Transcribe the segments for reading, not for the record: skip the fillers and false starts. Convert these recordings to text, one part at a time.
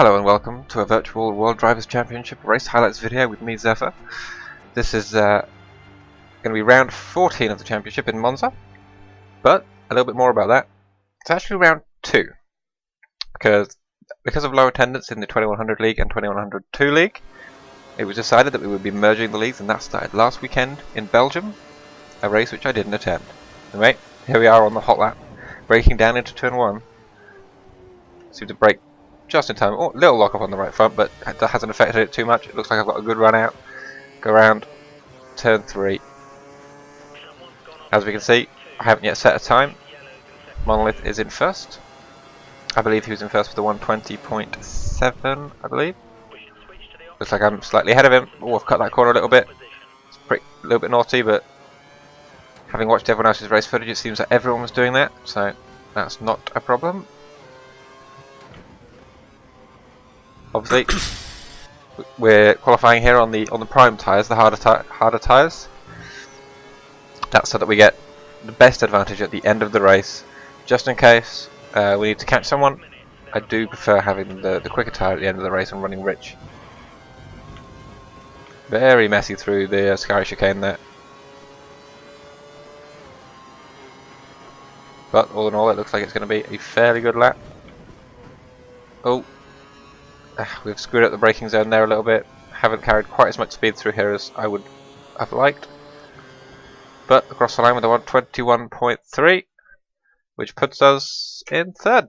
Hello and welcome to a virtual World Drivers' Championship race highlights video with me, Zephyr. This is going to be round 14 of the championship in Monza, but a little bit more about that. It's actually round 2, because of low attendance in the 2100 League and 2102 League, it was decided that we would be merging the leagues, and that started last weekend in Belgium, a race which I didn't attend. Anyway, here we are on the hot lap, braking down into turn 1. Seem to brake just in time. Oh, little lock up on the right front, but that hasn't affected it too much. It looks like I've got a good run out. Go around turn 3. As we can see, I haven't yet set a time. Monolith is in first. I believe he was in first for the 120.7, I believe. Looks like I'm slightly ahead of him. Oh, I've cut that corner a little bit. It's a little bit naughty, but having watched everyone else's race footage, it seems that everyone was doing that, so that's not a problem. Obviously, we're qualifying here on the prime tyres, the harder tyres. That's so that we get the best advantage at the end of the race, just in case we need to catch someone. I do prefer having the quicker tyre at the end of the race and running rich. Very messy through the Sky chicane there, but all in all, it looks like it's going to be a fairly good lap. Oh. We've screwed up the braking zone there a little bit. Haven't carried quite as much speed through here as I would have liked. But across the line with a 121.3, which puts us in third.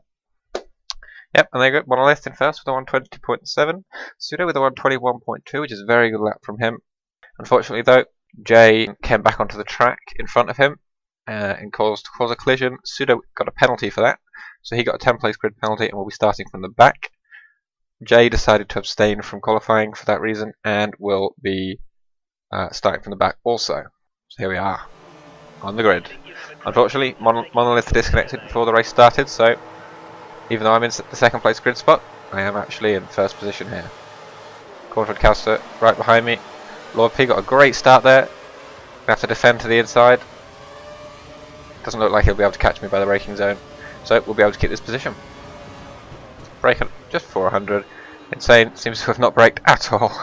Yep, and there you go. Monolith in first with a 120.7. Pseudo with a 121.2, which is a very good lap from him. Unfortunately though, Jay came back onto the track in front of him and caused a collision. Pseudo got a penalty for that, so he got a 10-place grid penalty and will be starting from the back. Jay decided to abstain from qualifying for that reason and will be starting from the back also. So here we are on the grid. Unfortunately, Monolith disconnected before the race started, so even though I'm in the second place grid spot, I am actually in first position here. Cornford Caster right behind me. Lord P got a great start there. I have to defend to the inside. Doesn't look like he'll be able to catch me by the braking zone, so we'll be able to keep this position. Braking just 400. Insane seems to have not braked at all.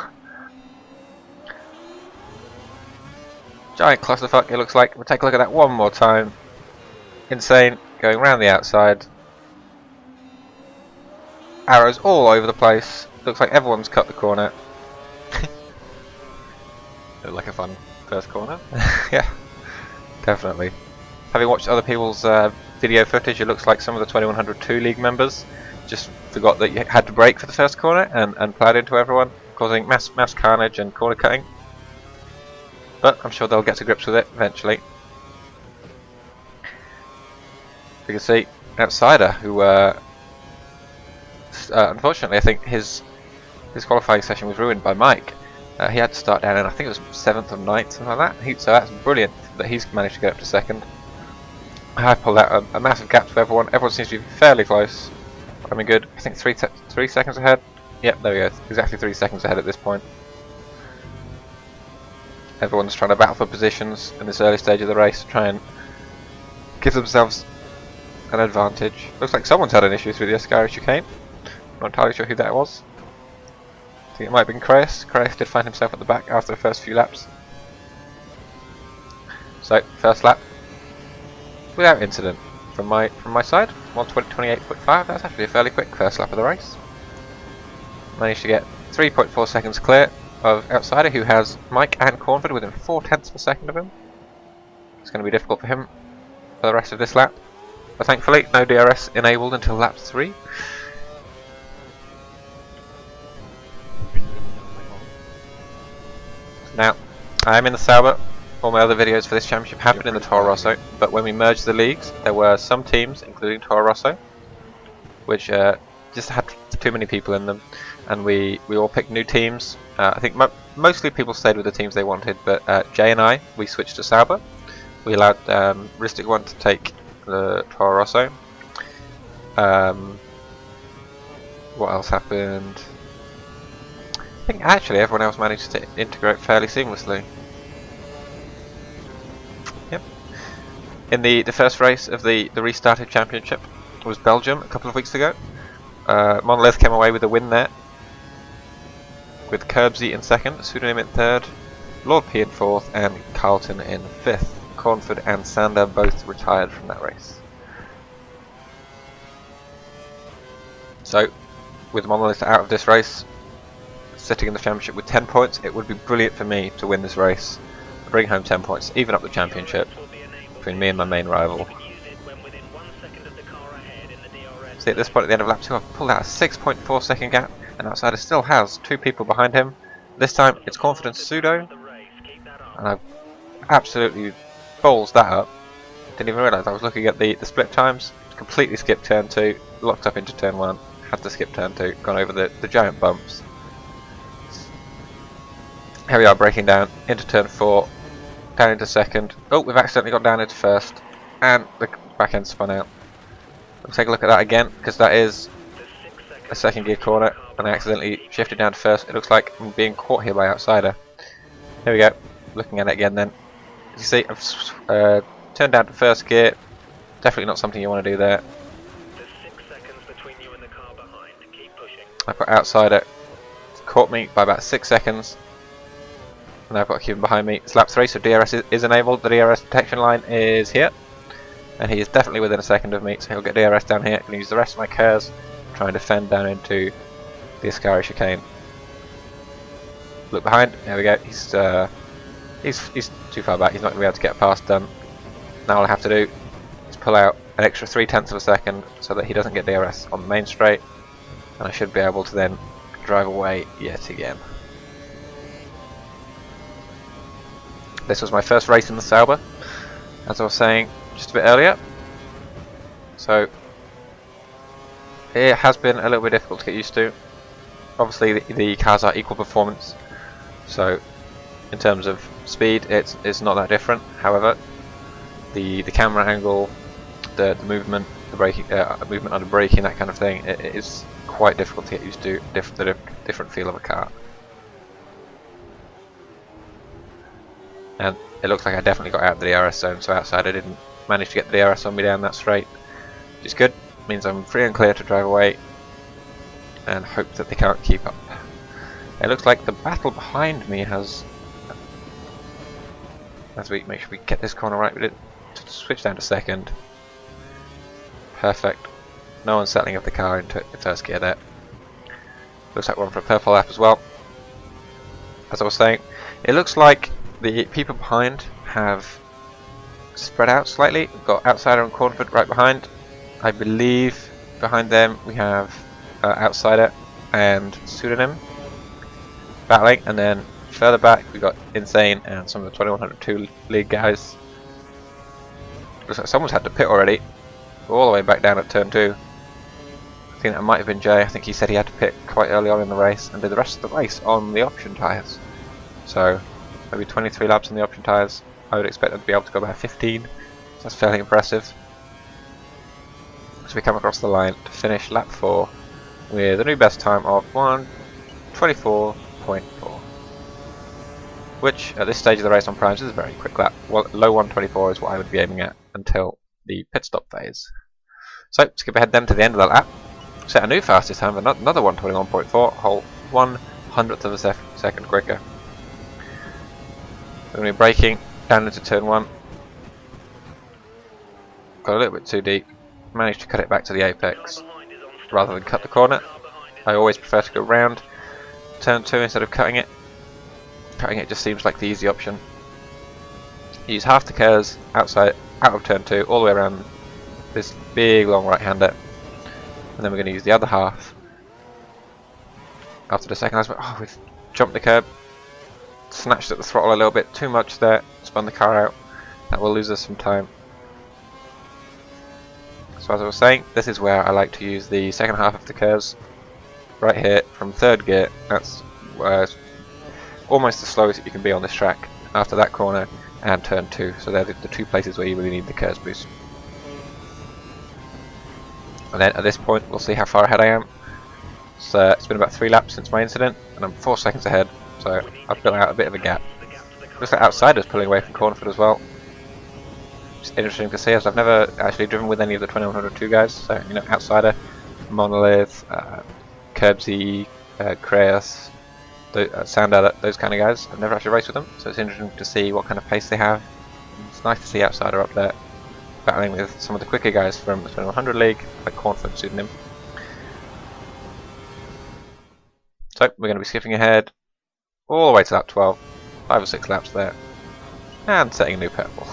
Giant clusterfuck it looks like. We'll take a look at that one more time. Insane going around the outside. Arrows all over the place. Looks like everyone's cut the corner. Looked like a fun first corner. Yeah, definitely. Having watched other people's video footage, it looks like some of the 2102 League members just forgot that you had to brake for the first corner and plowed into everyone, causing mass carnage and corner cutting. But I'm sure they'll get to grips with it eventually. You can see Outsider, who unfortunately I think his qualifying session was ruined by Mike. He had to start down in, I think it was 7th or 9th, something like that. So that's brilliant that he's managed to get up to second. I pulled out a massive gap to everyone. Everyone seems to be fairly close. I mean, good. I think 3 seconds ahead. Yep, there we go. Exactly 3 seconds ahead at this point. Everyone's trying to battle for positions in this early stage of the race to try and give themselves an advantage. Looks like someone's had an issue through the Ascari chicane. I'm not entirely sure who that was. I think it might have been Kreis. Kreis did find himself at the back after the first few laps. So, first lap without incident. From my side, 1:28.5. That's actually a fairly quick first lap of the race. Managed to get 3.4 seconds clear of Outsider, who has Mike and Cornford within 0.4 of a second of him. It's going to be difficult for him for the rest of this lap, but thankfully no DRS enabled until lap 3. Now, I am in the Sauber. All my other videos for this championship have been in the Toro Rosso, but when we merged the leagues, there were some teams, including Toro Rosso, which just had too many people in them, and we all picked new teams. I think mostly people stayed with the teams they wanted, but Jay and I, we switched to Sauber. We allowed Ristic One to take the Toro Rosso. What else happened? I think actually everyone else managed to integrate fairly seamlessly. Yep. In the first race of the restarted championship was Belgium a couple of weeks ago. Monolith came away with a win there, with Curbsy in second, Pseudonym in third, Lord P in fourth, and Carlton in fifth. Cornford and Sander both retired from that race. So, with Monolith out of this race, sitting in the championship with 10 points, it would be brilliant for me to win this race, bring home 10 points, even up the championship between me and my main rival. See, at this point at the end of lap 2, I've pulled out a 6.4 second gap, and outsider still has 2 people behind him. This time it's Cornford and Pseudo, and I've absolutely bowls that up. Didn't even realise I was looking at the split times. Completely skipped turn 2, locked up into turn 1, had to skip turn 2, gone over the giant bumps. Here we are breaking down into turn 4, down into second. Oh, we've accidentally got down into first, and the back end spun out. Let's take a look at that again, because that is a second gear corner, and I accidentally shifted down to first. It looks like I'm being caught here by outsider. Here we go, looking at it again then. You see, I've turned down to first gear. Definitely not something you want to do there. I put outsider. It's caught me by about 6 seconds. And I've got a Cuban behind me. It's lap 3, so DRS is enabled. The DRS detection line is here. And he is definitely within a second of me, so he'll get DRS down here. I can use the rest of my KERS, try and defend down into the Ascari chicane. Look behind. There we go. He's too far back. He's not going to be able to get past Dunn. Now all I have to do is pull out an extra 0.3 of a second so that he doesn't get DRS on the main straight, and I should be able to then drive away yet again. This was my first race in the Sauber, as I was saying just a bit earlier, so it has been a little bit difficult to get used to. Obviously the cars are equal performance, so in terms of speed it's not that different. However, the camera angle, the movement, the braking, movement under braking, that kind of thing, it is quite difficult to get used to. The different feel of a car, and it looks like I definitely got out of the DRS zone, so outsider didn't manage to get the DRS on me down that straight, which is good. Means I'm free and clear to drive away and hope that they can't keep up. It looks like the battle behind me has, as we make sure we get this corner right, we did switch down to second. Perfect. No unsettling of the car into first gear there. Looks like we're on for a purple lap as well. As I was saying, it looks like the people behind have spread out slightly. We've got outsider and Cornford right behind. I believe behind them we have outsider and Pseudonym battling, and then further back we got Insane and some of the 2102 league guys. Looks like someone's had to pit already, all the way back down at turn 2. I think that might have been Jay. I think he said he had to pit quite early on in the race and did the rest of the race on the option tyres. So maybe 23 laps on the option tyres. I would expect them to be able to go about 15. So that's fairly impressive. So we come across the line to finish lap 4 with a new best time of 1:24.4, which at this stage of the race on primes is a very quick lap. Well, low 1:24 is what I would be aiming at until the pit stop phase. So skip ahead then to the end of that lap. Set a new fastest time of another 1:21.4, whole 1/100th of a second quicker. We're going to be braking down into turn 1. Got a little bit too deep. Managed to cut it back to the apex rather than cut the corner. I always prefer to go round turn 2 instead of cutting it. Cutting it just seems like the easy option. Use half the KERS out of turn 2 all the way around this big long right hander, and then we're going to use the other half after the second. Oh, we've jumped the curb, snatched at the throttle a little bit too much there, spun the car out. That will lose us some time. So as I was saying, this is where I like to use the second half of the KERS right here from third gear. That's almost the slowest that you can be on this track after that corner and turn 2. So they're the two places where you really need the KERS boost. And then at this point we'll see how far ahead I am. So it's been about 3 laps since my incident and I'm 4 seconds ahead, so I've built out a bit of a gap. Looks like outsider's pulling away from Cornford as well. It's interesting to see, as I've never actually driven with any of the 2102 guys, so you know, outsider Monolith, Curbsy, Kreas, Sander, those kind of guys. I've never actually raced with them, so it's interesting to see what kind of pace they have. It's nice to see Outsider up there battling with some of the quicker guys from the 100 League, like Cornford and Pseudonym. So we're going to be skipping ahead all the way to lap 12, 5 or 6 laps there, and setting a new purple.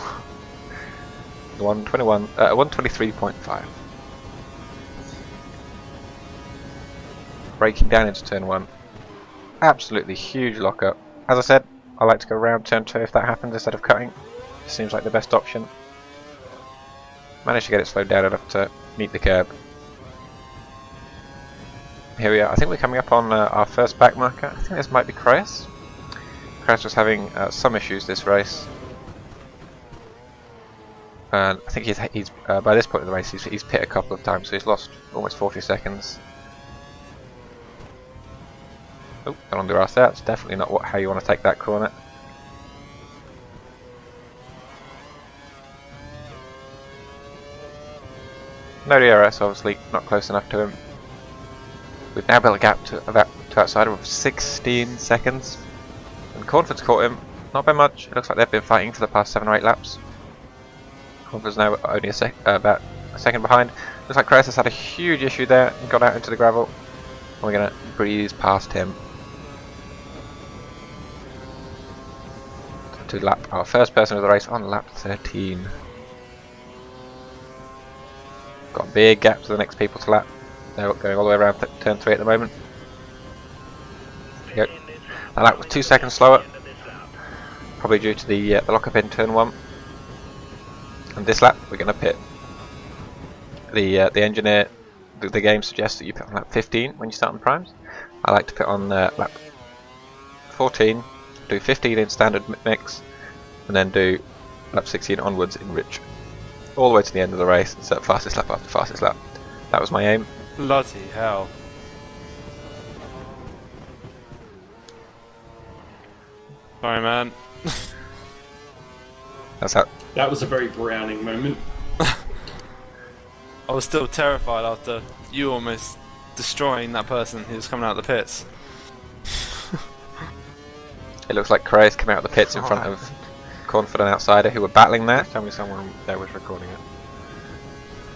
123.5. Braking down into turn 1. Absolutely huge lockup. As I said, I like to go around turn 2 if that happens instead of cutting. It seems like the best option. Managed to get it slowed down enough to meet the curb. Here we are. I think we're coming up on our first back marker. I think this might be Kreas. Kreas was having some issues this race. And I think he's by this point in the race he's pit a couple of times, so he's lost almost 40 seconds. Oh, got on the grass there. That's definitely not how you want to take that corner. No DRS, obviously not close enough to him. We've now built a gap to Outsider of 16 seconds. And Cornford's caught him, not by much. It looks like they've been fighting for the past 7 or 8 laps. Cornford's now only about a second behind. Looks like Kreas has had a huge issue there and got out into the gravel. And we're going to breeze past him to lap our first person of the race on lap 13. Got a big gap to the next people to lap. They're going all the way around turn 3 at the moment. Yep. That lap was 2 seconds slower, probably due to the lockup in turn 1. And this lap we're going to pit. The engineer, the game suggests that you pit on lap 15 when you start on primes. I like to pit on lap 14, do 15 in standard mix, and then do lap 16 onwards in rich. All the way to the end of the race and set fastest lap after fastest lap. That was my aim. Bloody hell. Sorry, man. That's how. That was a very Browning moment. I was still terrified after you almost destroying that person who was coming out of the pits. It looks like Kreas came out of the pits in front of Cornford and Outsider who were battling there. Tell me someone there was recording it.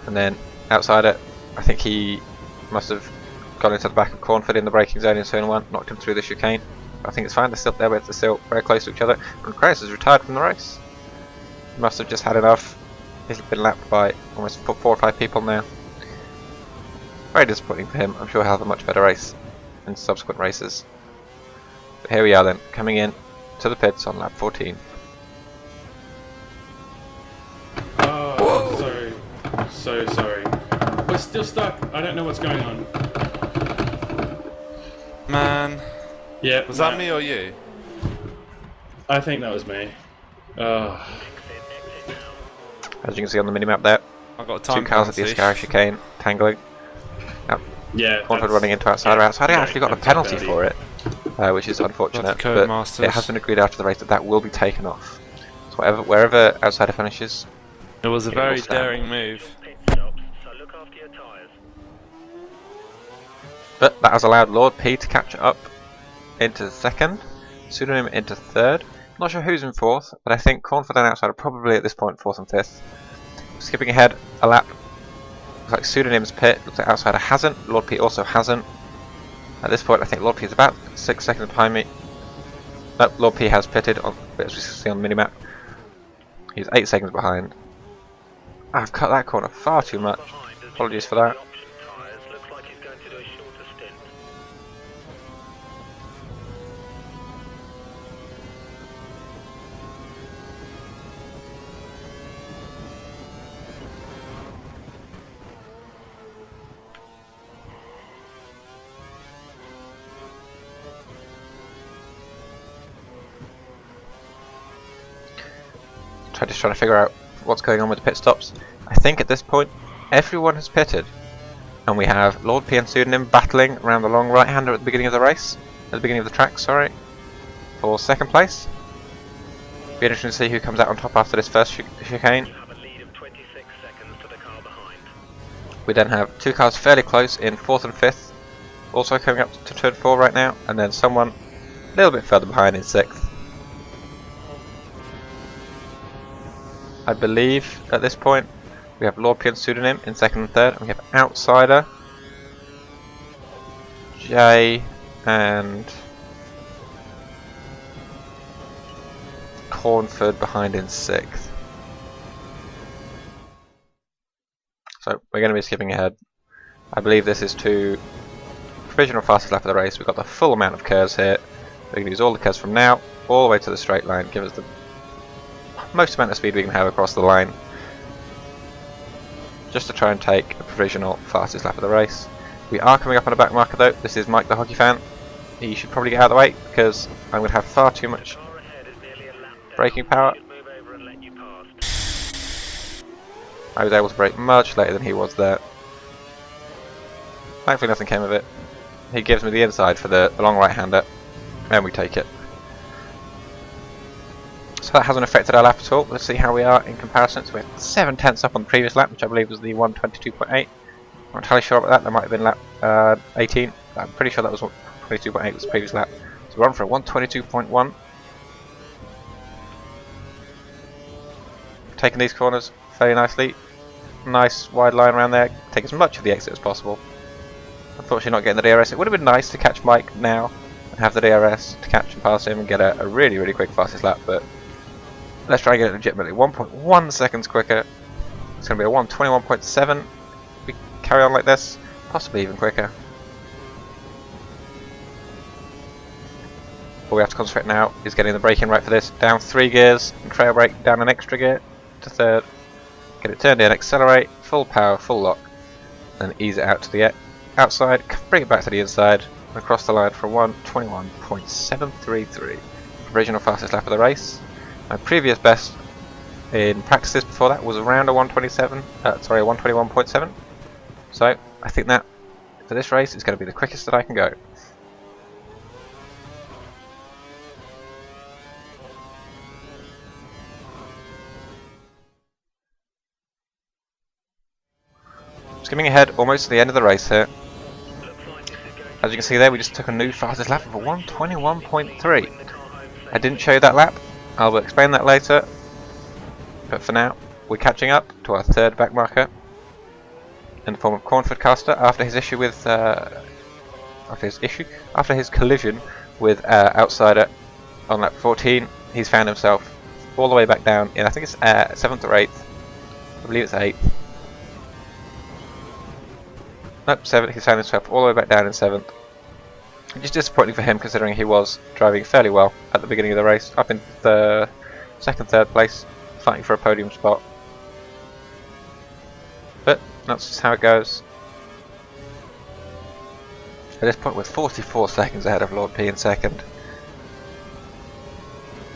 And then Outsider, I think he must have gone into the back of Cornford in the braking zone in turn 1, knocked him through the chicane. I think it's fine, they're still there, but they're still very close to each other. And Kreas has retired from the race. He must have just had enough. He's been lapped by almost 4 or 5 people now. Very disappointing for him. I'm sure he'll have a much better race in subsequent races. But here we are then, coming in to the pits on lap 14. Oh, sorry. So sorry. We're still stuck. I don't know what's going on. Man. Yeah. Was that me or you? I think that was me. Oh. As you can see on the minimap there, I got a time 2 cars at the Ascara chicane, tangling. Now, Yeah. Cornford running into Outsider. Outsider actually got a penalty for it, which is unfortunate, but Masters. it has been agreed after the race that will be taken off. So wherever Outsider finishes, It was a it very will stand. daring move. But that has allowed Lord P to catch up into second, Pseudonym into third. Not sure who's in fourth, but I think Cornford and Outsider are probably at this point 4th and 5th. Skipping ahead a lap, looks like Pseudonym's pit, looks like Outsider hasn't, Lord P also hasn't. At this point I think Lord P is about 6 seconds behind me. No, Lord P has pitted, as we see on the minimap. He's 8 seconds behind. I've cut that corner far too much, apologies for that. Just trying to figure out what's going on with the pit stops. I think at this point everyone has pitted, and we have Lord P and Pseudonym battling around the long right hander at the beginning of the race, at the beginning of the track, sorry, for second place. Be interesting to see who comes out on top after this first chicane. We then have two cars fairly close in 4th and 5th, also coming up to turn 4 right now, and then someone a little bit further behind in 6th. I believe at this point we have Lord P and Pseudonym in 2nd and 3rd, and we have Outsider, Jay, and Cornford behind in 6th. So we're going to be skipping ahead. I believe this is to provisional fastest lap of the race. We've got the full amount of curves here. We can use all the curves from now all the way to the straight line, give us the most amount of speed we can have across the line, just to try and take a provisional fastest lap of the race. We are coming up on a back marker though. This is Mike the hockey fan. He should probably get out of the way because I'm going to have far too much braking power. I was able to brake much later than he was there. Thankfully nothing came of it. He gives me the inside for the long right-hander, and we take it. So that hasn't affected our lap at all. Let's see how we are in comparison. So we're 7 tenths up on the previous lap, which I believe was the 1:22.8. I'm not entirely sure about that. That might have been lap 18. I'm pretty sure that was 22.8 was the previous lap. So we're on for a 1:22.1. Taking these corners fairly nicely. Nice wide line around there. Take as much of the exit as possible. Unfortunately not getting the DRS. It would have been nice to catch Mike now and have the DRS to catch and pass him and get a really quick fastest lap, but let's try and get it legitimately 1.1 seconds quicker. It's going to be a 1:21.7. We carry on like this, possibly even quicker. All we have to concentrate now is getting the braking right for this. Down 3 gears and trail brake, down an extra gear to 3rd. Get it turned in, accelerate, full power, full lock, then ease it out to the outside, bring it back to the inside, and across the line for 1:21.733. Provisional fastest lap of the race. My previous best in practices before that was around a 1:21.7. So I think that for this race is going to be the quickest that I can go. Skimming ahead almost to the end of the race here. As you can see there, we just took a new fastest lap of a 1:21.3. I didn't show you that lap. I'll explain that later. But for now, we're catching up to our 3rd back marker in the form of Cornford Caster after his collision with Outsider on lap 14. He's found himself all the way back down in, I think it's 7th or 8th. I believe it's 8th. Nope, 7th. He's found himself all the way back down in 7th. Which is disappointing for him considering he was driving fairly well at the beginning of the race, up in the 2nd, 3rd place, fighting for a podium spot. But that's just how it goes. At this point we're 44 seconds ahead of Lord P in 2nd.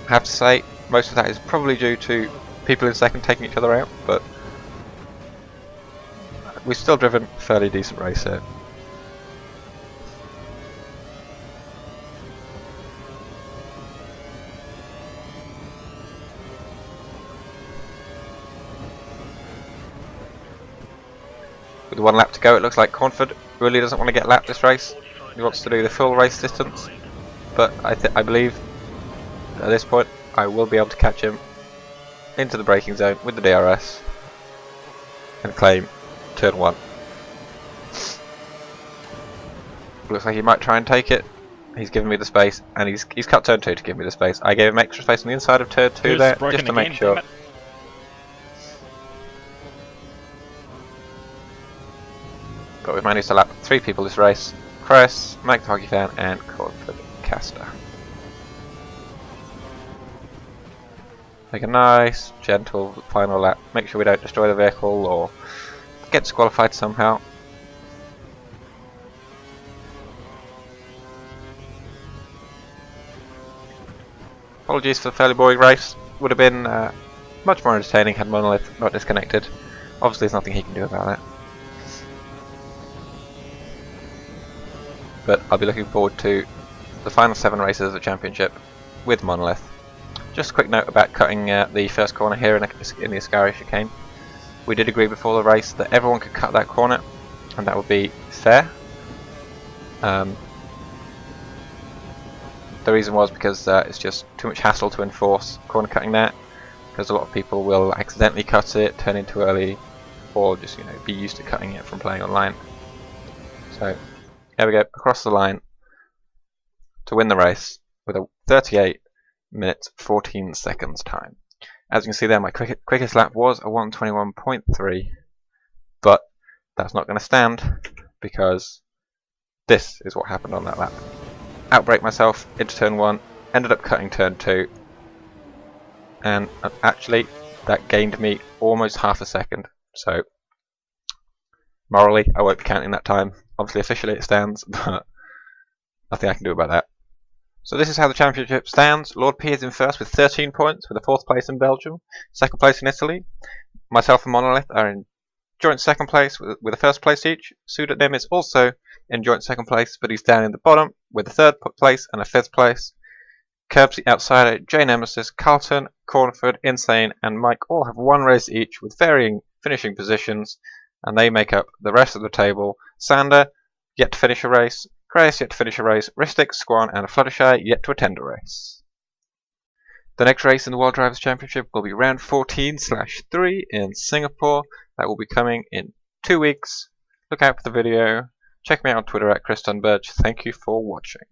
I have to say, most of that is probably due to people in 2nd taking each other out, but we've still driven a fairly decent race here. With 1 lap to go, it looks like Cornford really doesn't want to get lapped this race. He wants to do the full race distance, but I believe at this point I will be able to catch him into the braking zone with the DRS and claim turn 1. Looks like he might try and take it. He's given me the space, and he's cut turn 2 to give me the space. I gave him extra space on the inside of turn 2 there, just to make sure. But we've managed to lap 3 people this race. Chris, Mike the Hockey Fan, and Cornford Caster. Make a nice, gentle final lap. Make sure we don't destroy the vehicle or get disqualified somehow. Apologies for the fairly boring race. Would have been much more entertaining had Monolith not disconnected. Obviously there's nothing he can do about it. But I'll be looking forward to the final 7 races of the championship with Monolith. Just a quick note about cutting the first corner here in the Ascari chicane. we did agree before the race that everyone could cut that corner, and that would be fair. The reason was because it's just too much hassle to enforce corner cutting there, because a lot of people will accidentally cut it, turn in too early, or just be used to cutting it from playing online. So here we go, across the line to win the race with a 38 minutes 14 seconds time. As you can see there, my quickest lap was a 1:21.3, but that's not going to stand because this is what happened on that lap. Outbrake myself into turn 1, ended up cutting turn 2, and actually that gained me almost half a second. So morally, I won't be counting that time. Obviously, officially it stands, but nothing I can do about that. So this is how the championship stands. Lord P is in first with 13 points, with a 4th place in Belgium, 2nd place in Italy. Myself and Monolith are in joint 2nd place with a 1st place each. Pseudonym is also in joint 2nd place, but he's down in the bottom with a 3rd place and a 5th place. Curbs the Outsider, J Nemesis, Carlton, Cornford, Insane, and Mike all have 1 race each with varying finishing positions, and they make up the rest of the table. Sander, yet to finish a race. Grace, yet to finish a race. Ristic, Squan, and Fluttershy, yet to attend a race. The next race in the World Drivers' Championship will be round 14/3 in Singapore. That will be coming in 2 weeks. Look out for the video. Check me out on Twitter at Dunn-Birch. Thank you for watching.